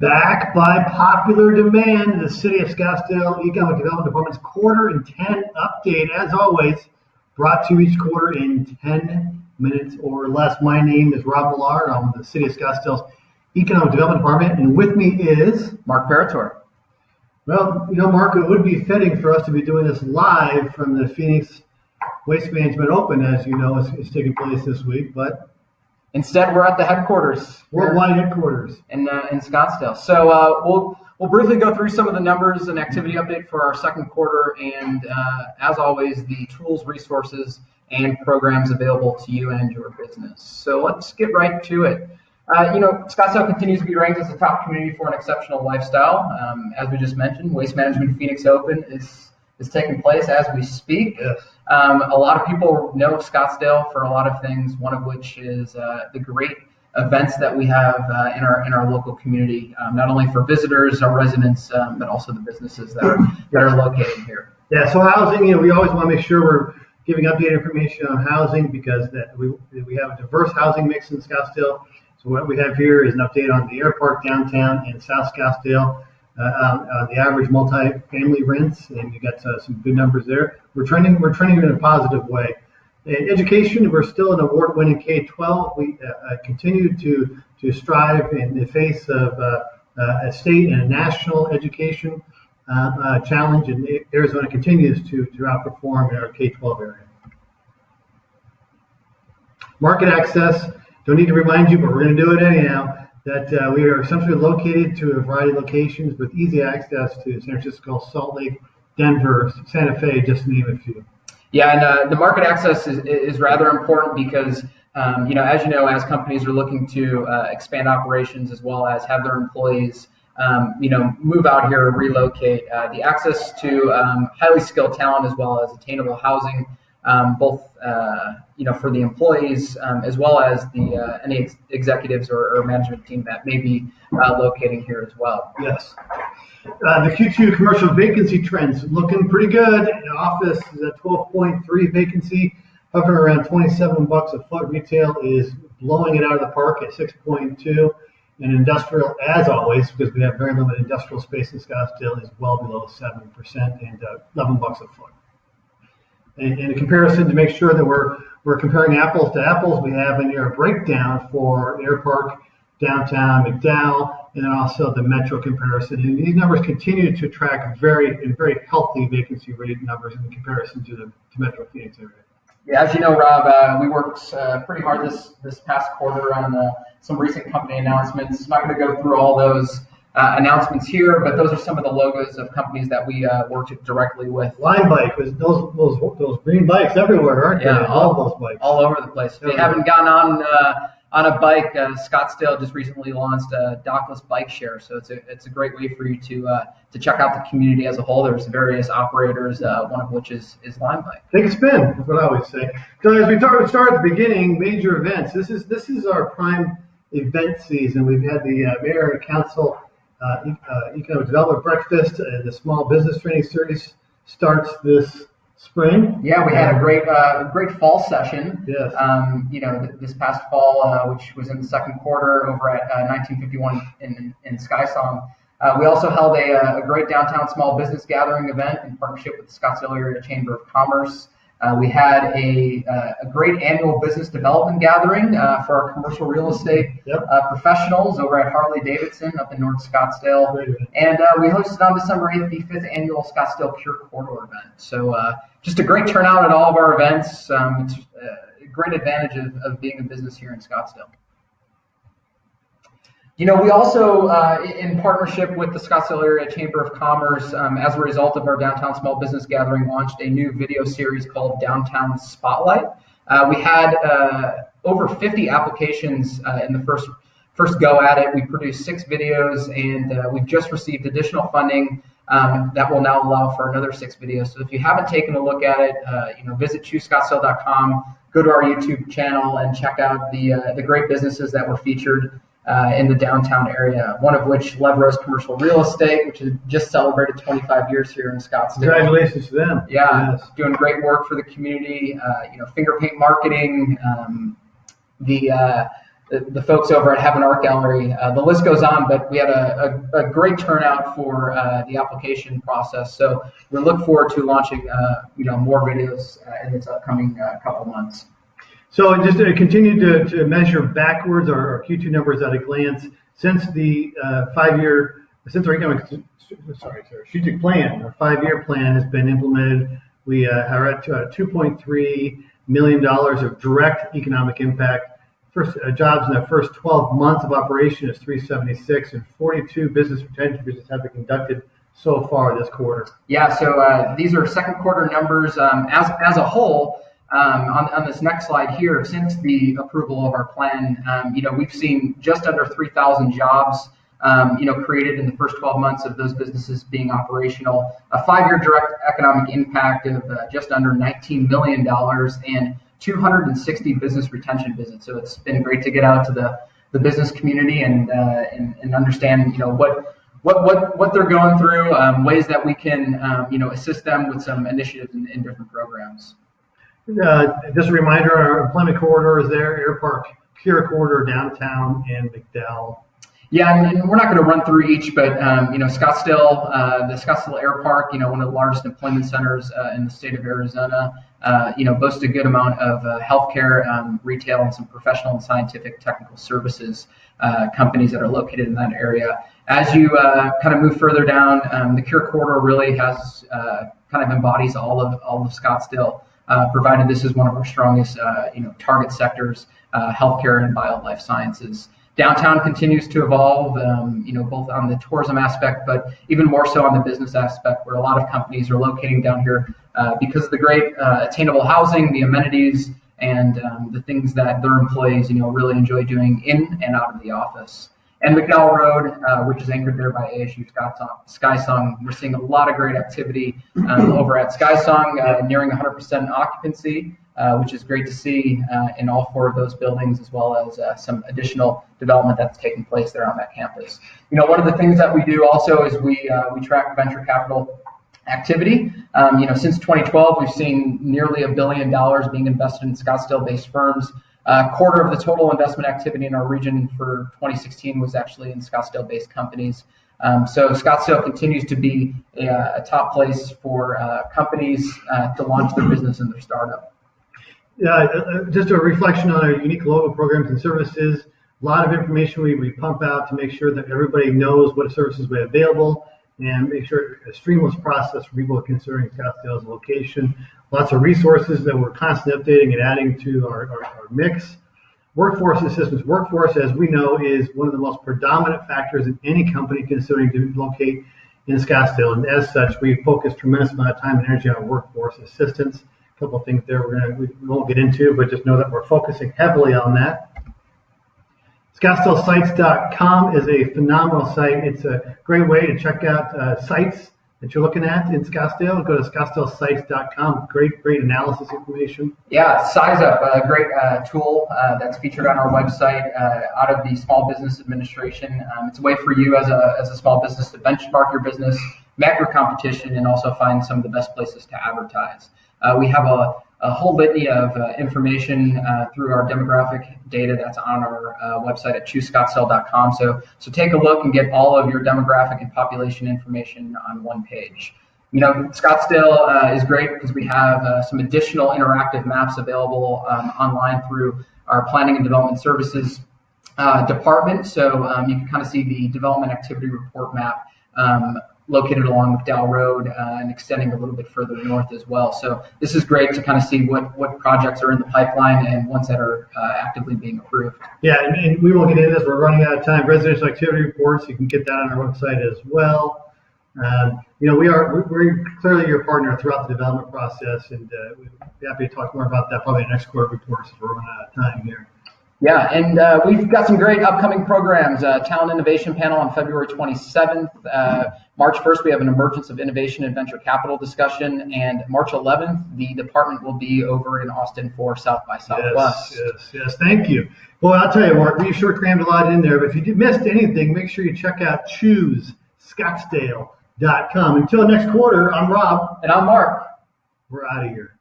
Back by popular demand, the City of Scottsdale Economic Development Department's Quarter and 10 update, as always, brought to you each quarter in 10 minutes or less. My name is Rob Millard. I'm with the City of Scottsdale's Economic Development Department, and with me is Mark Parator. Well, Mark, it would be fitting for us to be doing this live from the Phoenix Waste Management Open, as you know, is taking place this week, but instead, we're at the headquarters. Worldwide headquarters. In Scottsdale. So we'll briefly go through some of the numbers and activity update for our second quarter, and as always, the tools, resources, and programs available to you and your business. So let's get right to it. Scottsdale continues to be ranked as a top community for an exceptional lifestyle. As we just mentioned, Waste Management Phoenix Open is taking place as we speak. Yes. A lot of people know Scottsdale for a lot of things, one of which is the great events that we have in our local community, not only for visitors, our residents, but also the businesses that are located here. Yeah, so housing, we always want to make sure we're giving updated information on housing because we have a diverse housing mix in Scottsdale. So what we have here is an update on the Airpark downtown and South Scottsdale. The average multi-family rents, and you got some good numbers there. We're trending in a positive way. In education, we're still an award-winning K-12. We continue to strive in the face of a state and a national education challenge, and Arizona continues to outperform in our K-12 area. Market access, don't need to remind you, but we're going to do it anyhow, that we are essentially located to a variety of locations with easy access to San Francisco, Salt Lake, Denver, Santa Fe, just to name a few. Yeah, and the market access is rather important because, as you know, as companies are looking to expand operations as well as have their employees, move out here, relocate, the access to highly skilled talent as well as attainable housing, both for the employees as well as the any executives or management team that may be locating here as well. Yes. The Q2 commercial vacancy trends looking pretty good. Office is at 12.3 vacancy, hovering around $27 a foot. Retail is blowing it out of the park at 6.2. And industrial, as always, because we have very limited industrial space in Scottsdale, is well below 7% and $11 a foot. In comparison, to make sure that we're comparing apples to apples, we have in here a breakdown for Airpark, downtown, McDowell, and then also the metro comparison. And these numbers continue to track very healthy vacancy rate numbers in comparison to the Metro Phoenix area. Yeah, as you know, Rob, we worked pretty hard this past quarter on some recent company announcements. I'm not going to go through all those announcements here, but those are some of the logos of companies that we worked directly with. Line Bike, those green bikes everywhere, aren't they? Yeah, all those bikes. All over the place. If you haven't gotten on a bike, Scottsdale just recently launched a dockless bike share, so it's a great way for you to check out the community as a whole. There's various operators, one of which is Line Bike. Take a spin, is what I always say. So as we start at the beginning, major events. This is our prime event season. We've had the Mayor and Council Economic Development Breakfast. The Small Business Training Series starts this spring. Yeah, we had a great fall session. Yes. This past fall, which was in the second quarter over at 1951 in Skysong. We also held a great downtown small business gathering event in partnership with the Scottsdale Area Chamber of Commerce. We had a great annual business development gathering for our commercial real estate professionals over at Harley-Davidson up in North Scottsdale. And we hosted on December 8th the 5th annual Scottsdale Pure Corridor event. So just a great turnout at all of our events. It's a great advantage of being a business here in Scottsdale. We also, in partnership with the Scottsdale Area Chamber of Commerce, as a result of our Downtown Small Business Gathering, launched a new video series called Downtown Spotlight. We had over 50 applications in the first go at it. We produced 6 videos, and we've just received additional funding that will now allow for another 6 videos. So if you haven't taken a look at it, visit choosescottsdale.com, go to our YouTube channel, and check out the great businesses that were featured in the downtown area, one of which, Leveros Commercial Real Estate, which has just celebrated 25 years here in Scottsdale. Congratulations to them. Yeah, yes. Doing great work for the community. Finger Paint Marketing, the the folks over at Heaven Art Gallery. The list goes on, but we had a great turnout for the application process. So we look forward to launching more videos in this upcoming couple months. So just to continue to measure backwards our Q2 numbers at a glance, since the strategic plan, our 5-year plan has been implemented, we are at $2.3 million of direct economic impact. First jobs in the first 12 months of operation is 376, and 42 business retention visits have been conducted so far this quarter. Yeah, so these are second quarter numbers as a whole. On this next slide here, since the approval of our plan, we've seen just under 3,000 jobs, created in the first 12 months of those businesses being operational. A 5-year direct economic impact of just under $19 million and 260 business retention visits. So it's been great to get out to the business community and understand, what they're going through, ways that we can, assist them with some initiatives in different programs. Just a reminder, our employment corridor is there: Airpark, Cure Corridor, downtown, and McDowell. Yeah, and we're not going to run through each, but Scottsdale, the Scottsdale Airpark, one of the largest employment centers in the state of Arizona, boasts a good amount of healthcare, retail, and some professional and scientific technical services companies that are located in that area. As you kind of move further down, the Cure Corridor really has kind of embodies all of Scottsdale. Provided this is one of our strongest, target sectors, healthcare and life sciences. Downtown continues to evolve, both on the tourism aspect, but even more so on the business aspect, where a lot of companies are locating down here because of the great attainable housing, the amenities, and the things that their employees, really enjoy doing in and out of the office. And McDowell Road, which is anchored there by ASU Skysong, we're seeing a lot of great activity over at Skysong, nearing 100% occupancy, which is great to see in all 4 of those buildings, as well as some additional development that's taking place there on that campus. One of the things that we do also is we track venture capital activity. Since 2012, we've seen nearly $1 billion being invested in Scottsdale-based firms. Quarter of the total investment activity in our region for 2016 was actually in Scottsdale-based companies. So Scottsdale continues to be a top place for companies to launch their business and their startup. Just a reflection on our unique local programs and services. A lot of information we pump out to make sure that everybody knows what services we have available and make sure a seamless process for people considering Scottsdale as a location. Lots of resources that we're constantly updating and adding to our mix. Workforce assistance. Workforce, as we know, is one of the most predominant factors in any company considering to locate in Scottsdale. And as such, we focus a tremendous amount of time and energy on workforce assistance. A couple of things there we won't get into, but just know that we're focusing heavily on that. ScottsdaleSites.com is a phenomenal site. It's a great way to check out sites that you're looking at in Scottsdale. Go to ScottsdaleSites.com. Great analysis information. Yeah, Size Up, a great tool that's featured on our website out of the Small Business Administration. It's a way for you as a small business to benchmark your business, map your competition, and also find some of the best places to advertise. We have a whole litany of information through our demographic data that's on our website at choosescottsdale.com. So take a look and get all of your demographic and population information on one page. Scottsdale is great because we have some additional interactive maps available online through our Planning and Development Services department. So you can kind of see the development activity report map located along McDowell Road and extending a little bit further north as well. So this is great to kind of see what projects are in the pipeline and ones that are actively being approved. Yeah, and we won't get into this. We're running out of time. Residential activity reports, you can get that on our website as well. We're clearly your partner throughout the development process, and we'd be happy to talk more about that probably in the next quarter reports as we're running out of time here. Yeah, and we've got some great upcoming programs. Talent Innovation Panel on February 27th. March 1st, we have an Emergence of Innovation and Venture Capital discussion. And March 11th, the department will be over in Austin for South by Southwest. Yes. Thank you. Well, I'll tell you, Mark, we sure crammed a lot in there. But if you missed anything, make sure you check out choosescottsdale.com. Until next quarter, I'm Rob. And I'm Mark. We're out of here.